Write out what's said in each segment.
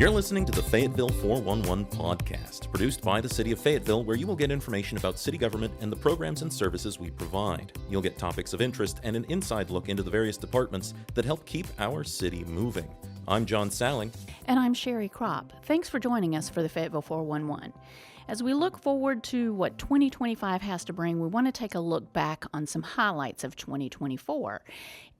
You're listening to the Fayetteville 411 podcast, produced by the City of Fayetteville, where you will get information about city government and the programs and services we provide. You'll get topics of interest and an inside look into the various departments that help keep our city moving. I'm John Salling. And I'm Sherry Kropp. Thanks for joining us for the Fayetteville 411. As we look forward to what 2025 has to bring, we want to take a look back on some highlights of 2024.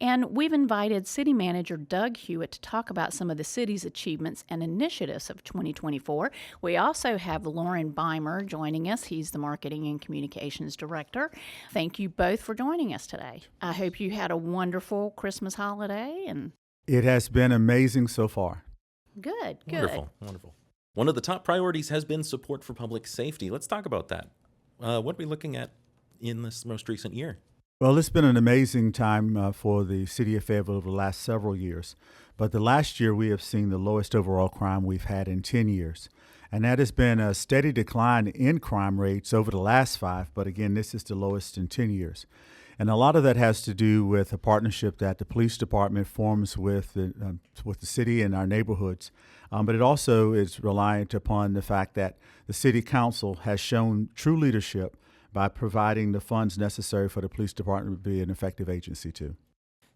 And we've invited City Manager Doug Hewett to talk about some of the city's achievements and initiatives of 2024. We also have Lauren Beimer joining us. He's the Marketing and Communications Director. Thank you both for joining us today. I hope you had a wonderful Christmas holiday. And it has been amazing so far. Good. Wonderful. One of the top priorities has been support for public safety. Let's talk about that. What are we looking at in this most recent year? Well, it's been an amazing time for the city of Fayetteville over the last several years. But the last year, we have seen the lowest overall crime we've had in 10 years. And that has been a steady decline in crime rates over the last 5. But again, this is the lowest in 10 years. And a lot of that has to do with a partnership that the police department forms with the city and our neighborhoods. But it also is reliant upon the fact that the city council has shown true leadership by providing the funds necessary for the police department to be an effective agency too.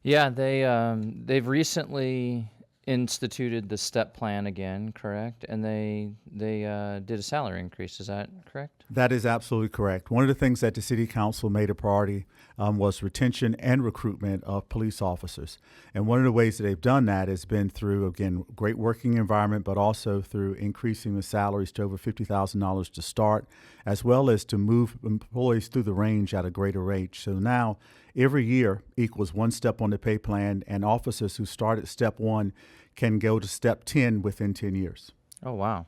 Yeah, they've recently instituted the STEP plan again, correct? And they did a salary increase. Is that correct? That is absolutely correct. One of the things that the city council made a priority was retention and recruitment of police officers. And one of the ways that they've done that has been through, again, great working environment, but also through increasing the salaries to over $50,000 to start, as well as to move employees through the range at a greater rate. So now every year equals one step on the pay plan, and officers who start at step 1 can go to step 10 within 10 years. Oh, wow.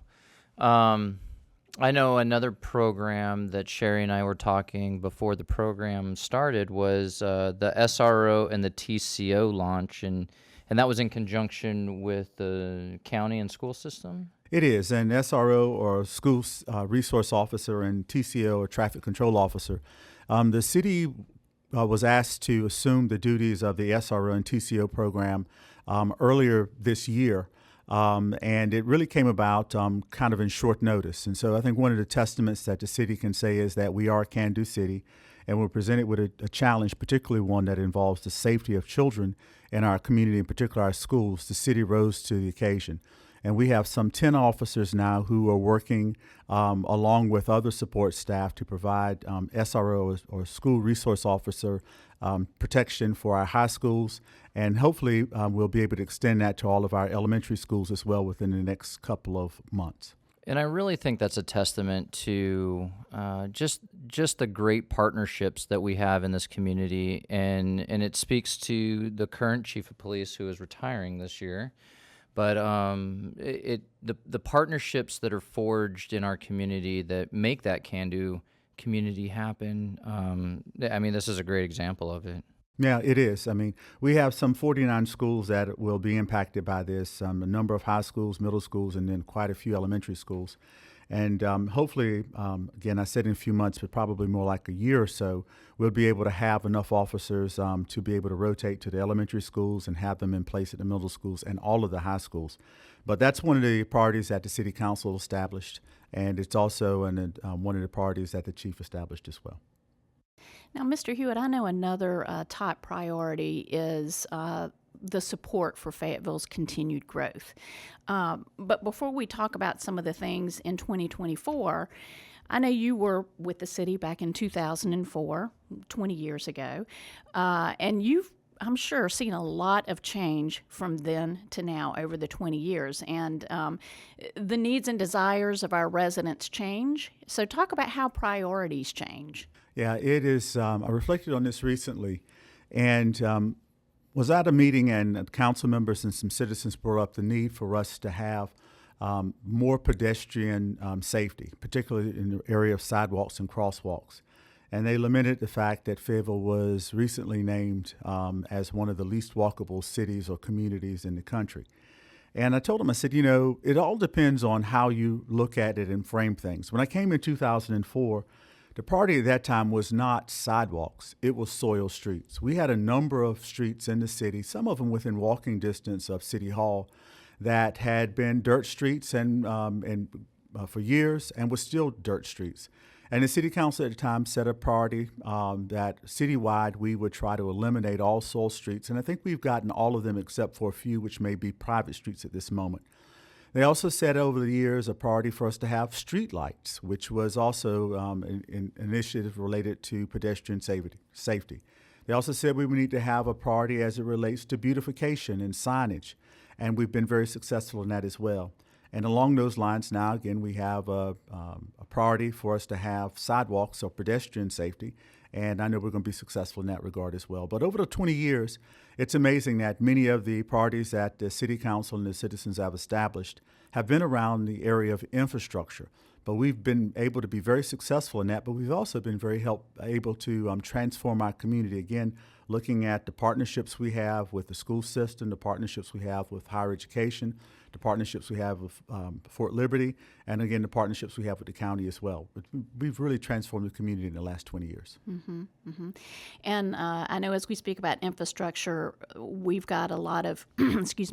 I know another program that Sherry and I were talking before the program started was the SRO and the TCO launch, and that was in conjunction with the county and school system? It is, and SRO, or School Resource Officer, and TCO, or Traffic Control Officer. The city was asked to assume the duties of the SRO and TCO program earlier this year. And it really came about kind of in short notice. And so I think one of the testaments that the city can say is that we are a can-do city, and we're presented with a challenge, particularly one that involves the safety of children in our community, in particular our schools. The city rose to the occasion. And we have some 10 officers now who are working along with other support staff to provide SRO, or School Resource Officer, protection for our high schools. And hopefully we'll be able to extend that to all of our elementary schools as well within the next couple of months. And I really think that's a testament to just the great partnerships that we have in this community. And it speaks to the current chief of police, who is retiring this year. But the partnerships that are forged in our community that make that can-do community happen, this is a great example of it. Yeah, it is. We have some 49 schools that will be impacted by this, a number of high schools, middle schools, and then quite a few elementary schools. And hopefully, again, I said in a few months, but probably more like a year or so, we'll be able to have enough officers to be able to rotate to the elementary schools and have them in place at the middle schools and all of the high schools. But that's one of the priorities that the city council established, and it's also one of the priorities that the chief established as well. Now, Mr. Hewett, I know another top priority is the support for Fayetteville's continued growth. But before we talk about some of the things in 2024, I know you were with the city back in 2004, 20 years ago, and you've, I'm sure, seen a lot of change from then to now over the 20 years. And the needs and desires of our residents change. So talk about how priorities change. Yeah, it is. I reflected on this recently, and was at a meeting, and council members and some citizens brought up the need for us to have more pedestrian safety, particularly in the area of sidewalks and crosswalks. And they lamented the fact that Fayetteville was recently named as one of the least walkable cities or communities in the country. And I told them, I said, it all depends on how you look at it and frame things. When I came in 2004, the priority at that time was not sidewalks, it was soil streets. We had a number of streets in the city, some of them within walking distance of City Hall, that had been dirt streets and for years and was still dirt streets. And the city council at the time set a priority that citywide we would try to eliminate all soil streets. And I think we've gotten all of them except for a few which may be private streets at this moment. They also set over the years a priority for us to have street lights, which was also an initiative related to pedestrian safety. They also said we would need to have a priority as it relates to beautification and signage, and we've been very successful in that as well. And along those lines now, again, we have a priority for us to have sidewalks or pedestrian safety, and I know we're going to be successful in that regard as well. But over the 20 years, it's amazing that many of the priorities that the City Council and the citizens have established have been around the area of infrastructure. But we've been able to be very successful in that, but we've also been very able to transform our community. Again, looking at the partnerships we have with the school system, the partnerships we have with higher education, the partnerships we have with Fort Liberty, and again, the partnerships we have with the county as well. But we've really transformed the community in the last 20 years. And I know as we speak about infrastructure, we've got a lot of,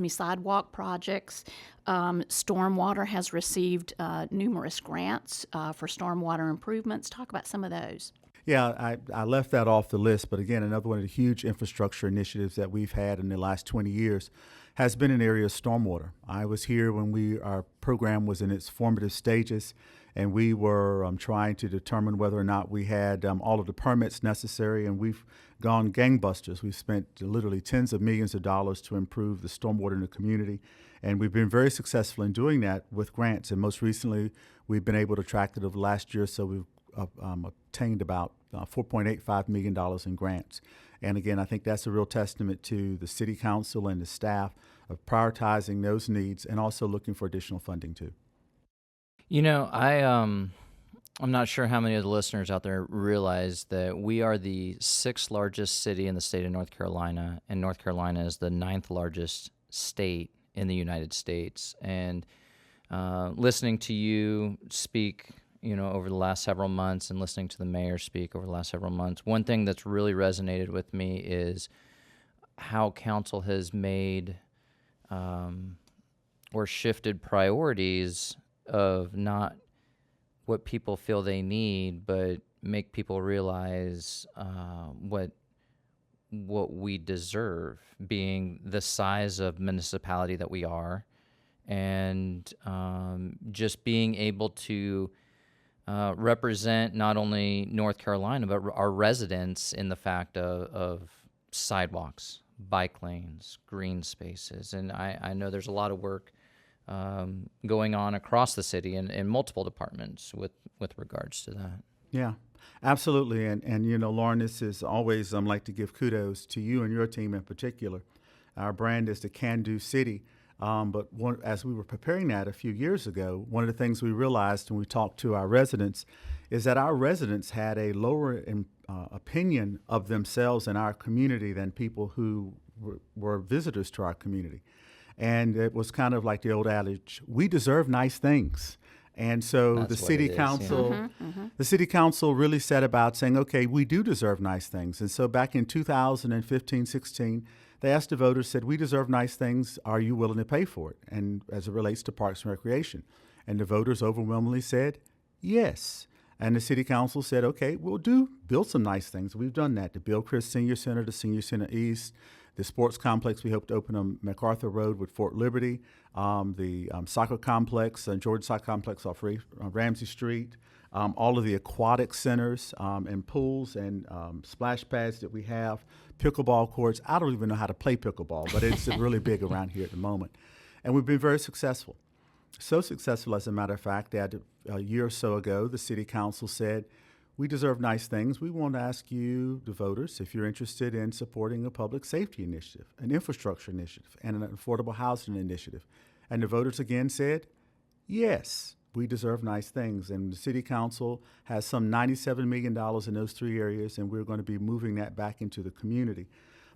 sidewalk projects. Stormwater has received numerous grants for stormwater improvements. Talk about some of those. Yeah, I left that off the list, but again, another one of the huge infrastructure initiatives that we've had in the last 20 years has been in the area of stormwater. I was here when our program was in its formative stages, and we were trying to determine whether or not we had all of the permits necessary, and we've gone gangbusters. We've spent literally tens of millions of dollars to improve the stormwater in the community, and we've been very successful in doing that with grants, and most recently, we've been able to track it over the last year, so we've obtained about $4.85 million in grants. And again, I think that's a real testament to the city council and the staff of prioritizing those needs and also looking for additional funding too. You know, I'm not sure how many of the listeners out there realize that we are the 6th largest city in the state of North Carolina, and North Carolina is the 9th largest state in the United States. And listening to you speak, over the last several months and listening to the mayor speak over the last several months, one thing that's really resonated with me is how council has made or shifted priorities of not what people feel they need, but make people realize what we deserve, being the size of municipality that we are, and just being able to represent not only North Carolina, but our residents in the fact of sidewalks, bike lanes, green spaces. And I know there's a lot of work going on across the city in multiple departments with regards to that. Yeah, absolutely. And Lauren, this is always, like to give kudos to you and your team in particular. Our brand is the Can-Do City. But as we were preparing that a few years ago, one of the things we realized when we talked to our residents is that our residents had a lower opinion of themselves and our community than people who were visitors to our community. And it was kind of like the old adage, we deserve nice things. And so That's the city council, the city council really set about saying, okay, we do deserve nice things. And so back in 2015-16, they asked the voters, said, we deserve nice things. Are you willing to pay for it? And as it relates to Parks and Recreation. And the voters overwhelmingly said, yes. And the city council said, okay, we'll build some nice things. We've done that. The Bill Chris Senior Center, the Senior Center East, the sports complex we hope to open on MacArthur Road with Fort Liberty, the soccer complex, Georgia Soccer Complex off Ramsey Street, all of the aquatic centers and pools and splash pads that we have, pickleball courts. I don't even know how to play pickleball, but it's really big around here at the moment. And we've been very successful. So successful, as a matter of fact, that a year or so ago, the city council said, we deserve nice things. We want to ask you, the voters, if you're interested in supporting a public safety initiative, an infrastructure initiative, and an affordable housing initiative. And the voters again said, yes, we deserve nice things. And the city council has some $97 million in those 3 areas, and we're going to be moving that back into the community.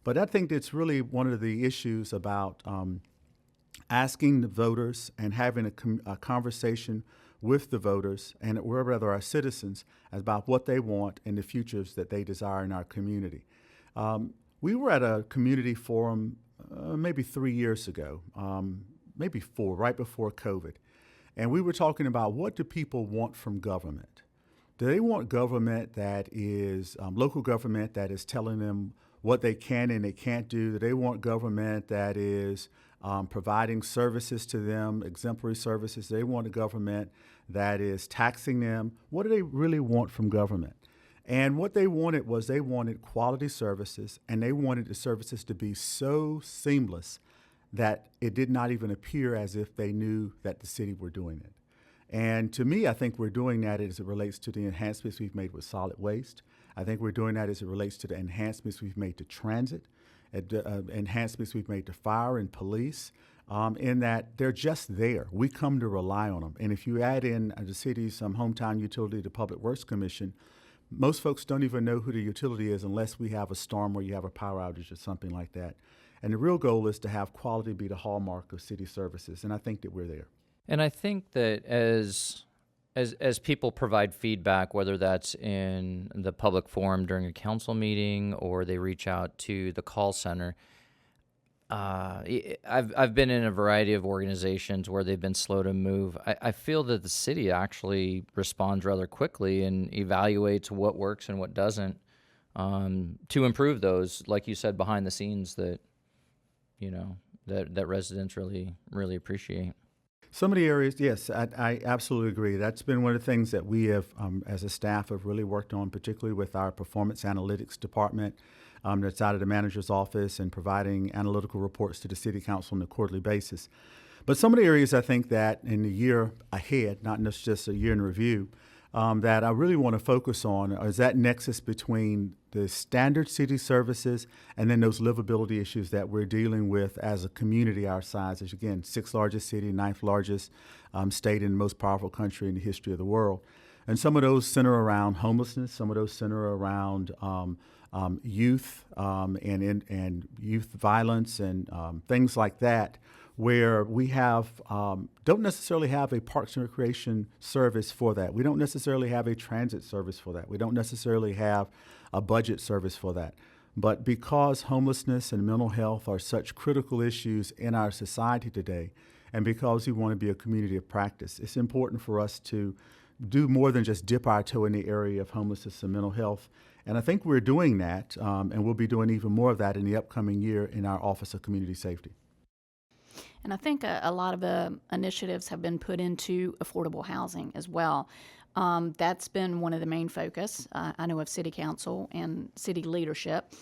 But I think that's really one of the issues about asking the voters and having a conversation with the voters and rather our citizens about what they want and the futures that they desire in our community. We were at a community forum maybe 3 years ago. maybe 4, right before COVID. And we were talking about, what do people want from government? Do they want government that is local government that is telling them what they can and they can't do? Do they want government that is providing services to them, exemplary services? Do they want a government that is taxing them? What do they really want from government? And what they wanted was, they wanted quality services, and they wanted the services to be so seamless that it did not even appear as if they knew that the city were doing it. And to me, I think we're doing that as it relates to the enhancements we've made with solid waste. I think we're doing that as it relates to the enhancements we've made to transit, enhancements we've made to fire and police, in that they're just there. We come to rely on them. And if you add in the city's hometown utility, the Public Works Commission, most folks don't even know who the utility is unless we have a storm or you have a power outage or something like that. And the real goal is to have quality be the hallmark of city services, and I think that we're there. And I think that as people provide feedback, whether that's in the public forum during a council meeting or they reach out to the call center, I've been in a variety of organizations where they've been slow to move. I feel that the city actually responds rather quickly and evaluates what works and what doesn't, to improve those, like you said, behind the scenes that that residents really appreciate. Some of the areas, yes, I absolutely agree. That's been one of the things that we have, as a staff, have really worked on, particularly with our performance analytics department that's out of the manager's office and providing analytical reports to the city council on a quarterly basis. But some of the areas I think that in the year ahead, not just a year in review, that I really want to focus on is that nexus between the standard city services and then those livability issues that we're dealing with as a community our size. As again, 6th largest city, 9th largest state in the most powerful country in the history of the world. And some of those center around homelessness, some of those center around youth and youth violence and things like that, where we have don't necessarily have a Parks and Recreation service for that. We don't necessarily have a transit service for that. We don't necessarily have a budget service for that. But because homelessness and mental health are such critical issues in our society today, and because we want to be a community of practice, it's important for us to do more than just dip our toe in the area of homelessness and mental health. And I think we're doing that, and we'll be doing even more of that in the upcoming year in our Office of Community Safety. And I think a lot of the initiatives have been put into affordable housing as well. That's been one of the main focus, I know, of City Council and city leadership.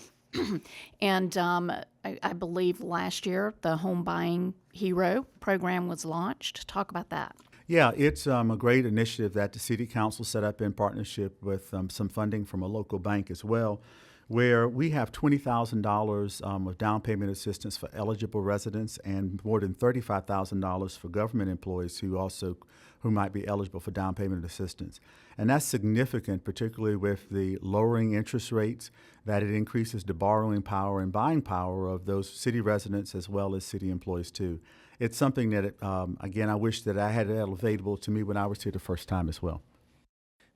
And I believe last year the Home Buying Hero program was launched. Talk about that. Yeah, it's a great initiative that the City Council set up in partnership with some funding from a local bank as well, where we have $20,000 of down payment assistance for eligible residents and more than $35,000 for government employees who might be eligible for down payment assistance. And that's significant, particularly with the lowering interest rates, that it increases the borrowing power and buying power of those city residents as well as city employees too. It's something that, again, I wish that I had it available to me when I was here the first time as well.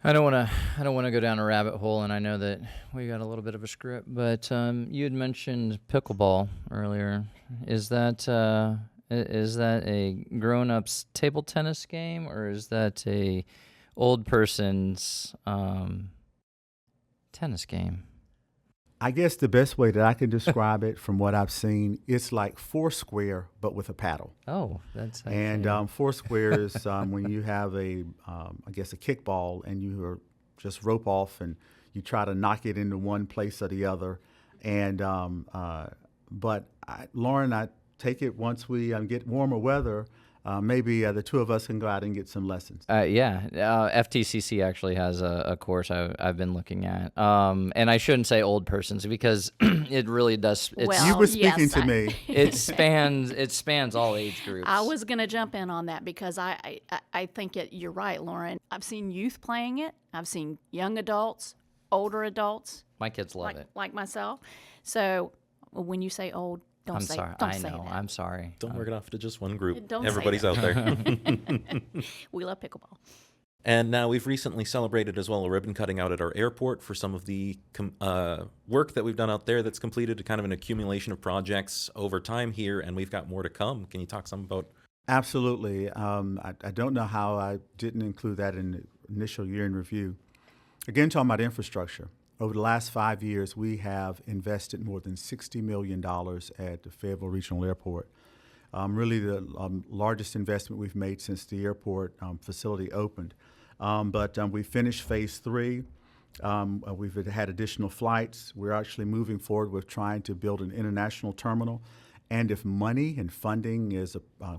I don't want to go down a rabbit hole, and I know that we got a little bit of a script, but you had mentioned pickleball earlier. Is that a grown-up's table tennis game, or is that a old person's tennis game? I guess the best way that I can describe it from what I've seen, it's like Foursquare, but with a paddle. Oh, that's actually... And Foursquare is when you have a kickball and you just rope off and you try to knock it into one place or the other. And Lauren, I take it once we get warmer weather, maybe the two of us can go out and get some lessons. FTCC actually has a course I've been looking at. And I shouldn't say old persons because it really does. You were speaking to me. It spans all age groups. I was going to jump in on that because I think you're right, Lauren. I've seen youth playing it. I've seen young adults, older adults. My kids love it. Like myself. So when you say old, I'm sorry. I know. I'm sorry. Don't work it off to just one group. Don't Everybody's say out there. We love pickleball. And now we've recently celebrated as well a ribbon cutting out at our airport for some of the work that we've done out there that's completed kind of an accumulation of projects over time here, and we've got more to come. Can you talk some about Absolutely. I don't know how I didn't include that in the initial year in review. Again, talking about infrastructure. Over the last 5 years, we have invested more than $60 million at the Fayetteville Regional Airport. Really the largest investment we've made since the airport facility opened. But we finished phase 3. We've had additional flights. We're actually moving forward with trying to build an international terminal. And if money and funding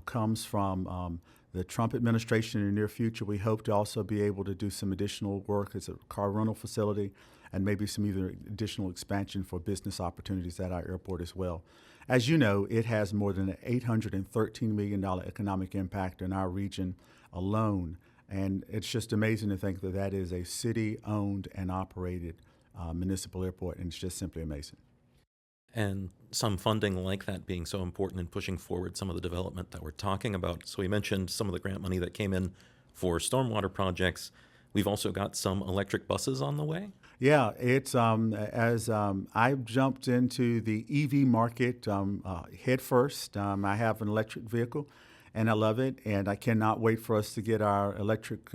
comes from the Trump administration in the near future, we hope to also be able to do some additional work as a car rental facility and maybe some either additional expansion for business opportunities at our airport as well. As you know, it has more than an $813 million economic impact in our region alone. And it's just amazing to think that that is a city-owned and operated municipal airport, and it's just simply amazing. And some funding like that being so important in pushing forward some of the development that we're talking about. So we mentioned some of the grant money that came in for stormwater projects. We've also got some electric buses on the way. Yeah, it's I jumped into the EV market head first. I have an electric vehicle, and I love it, and I cannot wait for us to get our electric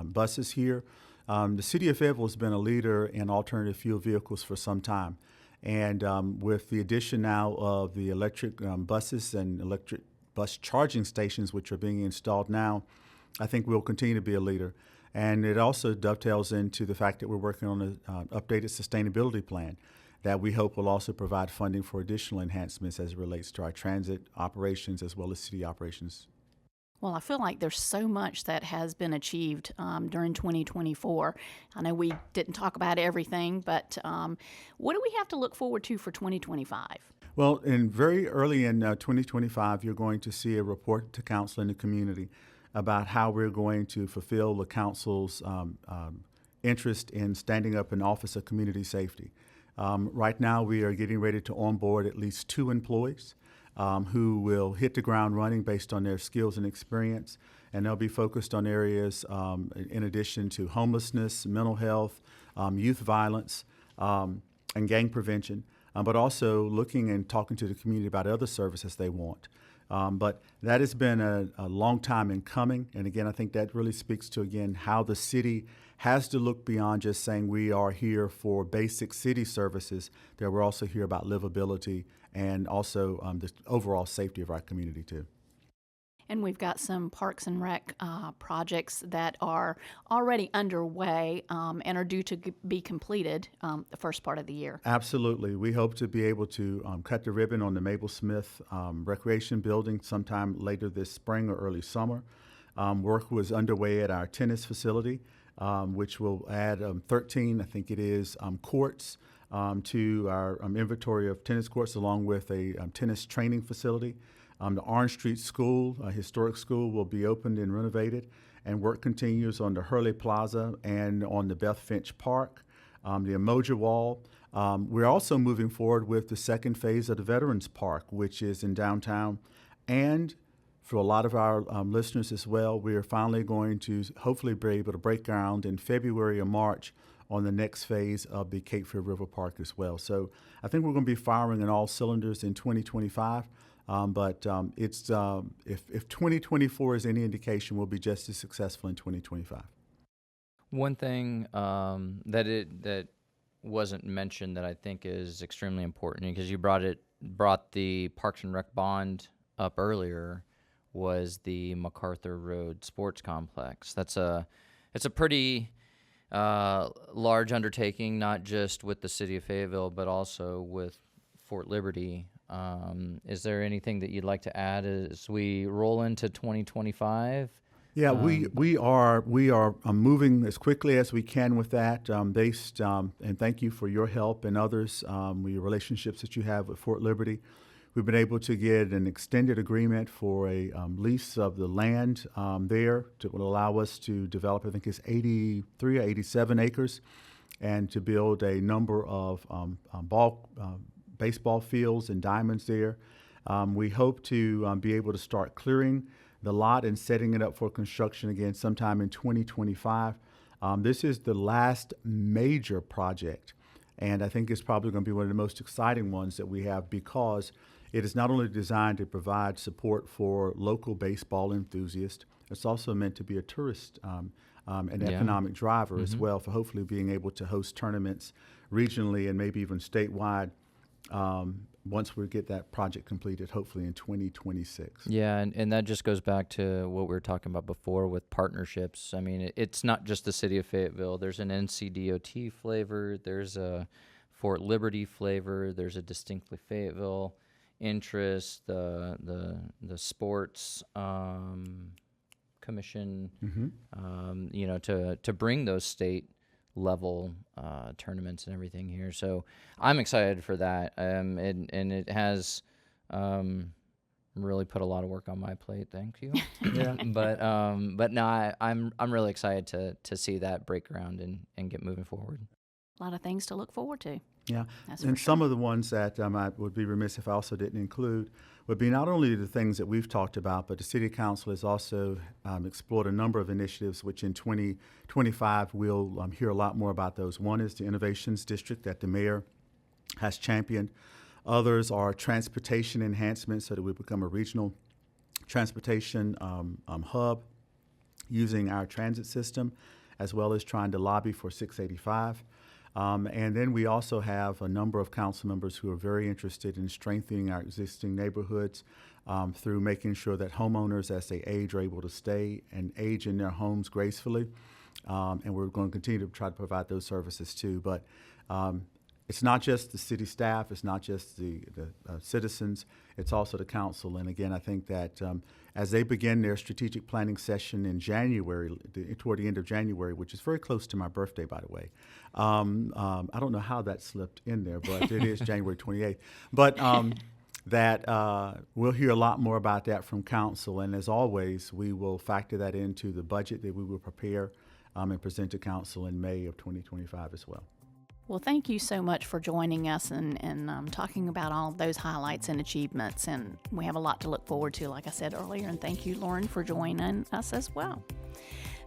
buses here. The city of Fayetteville has been a leader in alternative fuel vehicles for some time. And with the addition now of the electric buses and electric bus charging stations, which are being installed now, I think we'll continue to be a leader. And it also dovetails into the fact that we're working on an updated sustainability plan that we hope will also provide funding for additional enhancements as it relates to our transit operations as well as city operations. Well, I feel like there's so much that has been achieved during 2024. I know we didn't talk about everything, but what do we have to look forward to for 2025? Well, very early in 2025, you're going to see a report to council and the community about how we're going to fulfill the council's interest in standing up an Office of Community Safety. Right now, we are getting ready to onboard at least 2 employees who will hit the ground running based on their skills and experience. And they'll be focused on areas in addition to homelessness, mental health, youth violence, and gang prevention, but also looking and talking to the community about other services they want. But that has been a long time in coming. And again, I think that really speaks to, again, how the city has to look beyond just saying we are here for basic city services, that we're also here about livability and also the overall safety of our community too. And we've got some Parks and Rec projects that are already underway and are due to be completed the first part of the year. Absolutely. We hope to be able to cut the ribbon on the Mabel Smith Recreation Building sometime later this spring or early summer. Work was underway at our tennis facility, which will add 13, I think it is, courts to our inventory of tennis courts, along with a tennis training facility. The Orange Street School, a historic school, will be opened and renovated, and work continues on the Hurley Plaza and on the Beth Finch Park, the Emoji Wall. We're also moving forward with the second phase of the Veterans Park, which is in downtown. And for a lot of our listeners as well, we are finally going to hopefully be able to break ground in February or March on the next phase of the Cape Fear River Park as well. So I think we're going to be firing on all cylinders in 2025. But if 2024 is any indication, we'll be just as successful in 2025. One thing that wasn't mentioned that I think is extremely important, because you brought the Parks and Rec bond up earlier, was the MacArthur Road Sports Complex. It's a pretty large undertaking, not just with the city of Fayetteville, but also with Fort Liberty. Is there anything that you'd like to add as we roll into 2025? Yeah, we are moving as quickly as we can with that. And thank you for your help and others, your relationships that you have with Fort Liberty. We've been able to get an extended agreement for a lease of the land there that will allow us to develop, I think it's 83 or 87 acres, and to build a number of baseball fields and diamonds there. We hope to be able to start clearing the lot and setting it up for construction again sometime in 2025. This is the last major project, and I think it's probably going to be one of the most exciting ones that we have, because It is not only designed to provide support for local baseball enthusiasts, it's also meant to be a tourist and economic driver as well, for hopefully being able to host tournaments regionally and maybe even statewide once we get that project completed, hopefully in 2026. Yeah, and that just goes back to what we were talking about before with partnerships. I mean, it's not just the city of Fayetteville. There's an NCDOT flavor. There's a Fort Liberty flavor. There's a distinctly Fayetteville interest. The sports commission, to bring those state level tournaments and everything here. So I'm excited for that. And it has really put a lot of work on my plate. Thank you. Yeah. But no, I'm really excited to see that break ground and get moving forward. A lot of things to look forward to. Yeah, That's and for some of the ones that I would be remiss if I also didn't include would be not only the things that we've talked about, but the City Council has also explored a number of initiatives, which in 2025 we'll hear a lot more about those. One is the Innovations District that the mayor has championed. Others are transportation enhancements so that we become a regional transportation hub using our transit system, as well as trying to lobby for 685. And then we also have a number of council members who are very interested in strengthening our existing neighborhoods through making sure that homeowners, as they age, are able to stay and age in their homes gracefully. And we're going to continue to try to provide those services too. But it's not just the city staff, it's not just the citizens, it's also the council. And again, I think that as they begin their strategic planning session in January, toward the end of January, which is very close to my birthday, by the way. I don't know how that slipped in there, but it is January 28th. But that we'll hear a lot more about that from council. And as always, we will factor that into the budget that we will prepare and present to council in May of 2025 as well. Well, thank you so much for joining us and talking about all of those highlights and achievements. And we have a lot to look forward to, like I said earlier. And thank you, Lauren, for joining us as well.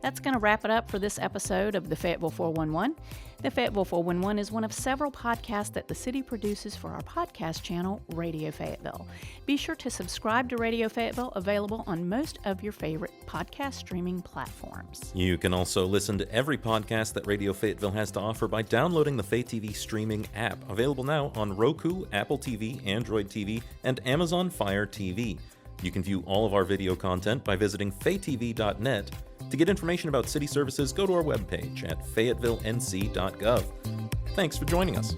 That's going to wrap it up for this episode of the Fayetteville 411. The Fayetteville 411 is one of several podcasts that the city produces for our podcast channel, Radio Fayetteville. Be sure to subscribe to Radio Fayetteville, available on most of your favorite podcast streaming platforms. You can also listen to every podcast that Radio Fayetteville has to offer by downloading the FayTV streaming app, available now on Roku, Apple TV, Android TV, and Amazon Fire TV. You can view all of our video content by visiting faytv.net. To get information about city services, go to our webpage at fayettevillenc.gov. Thanks for joining us.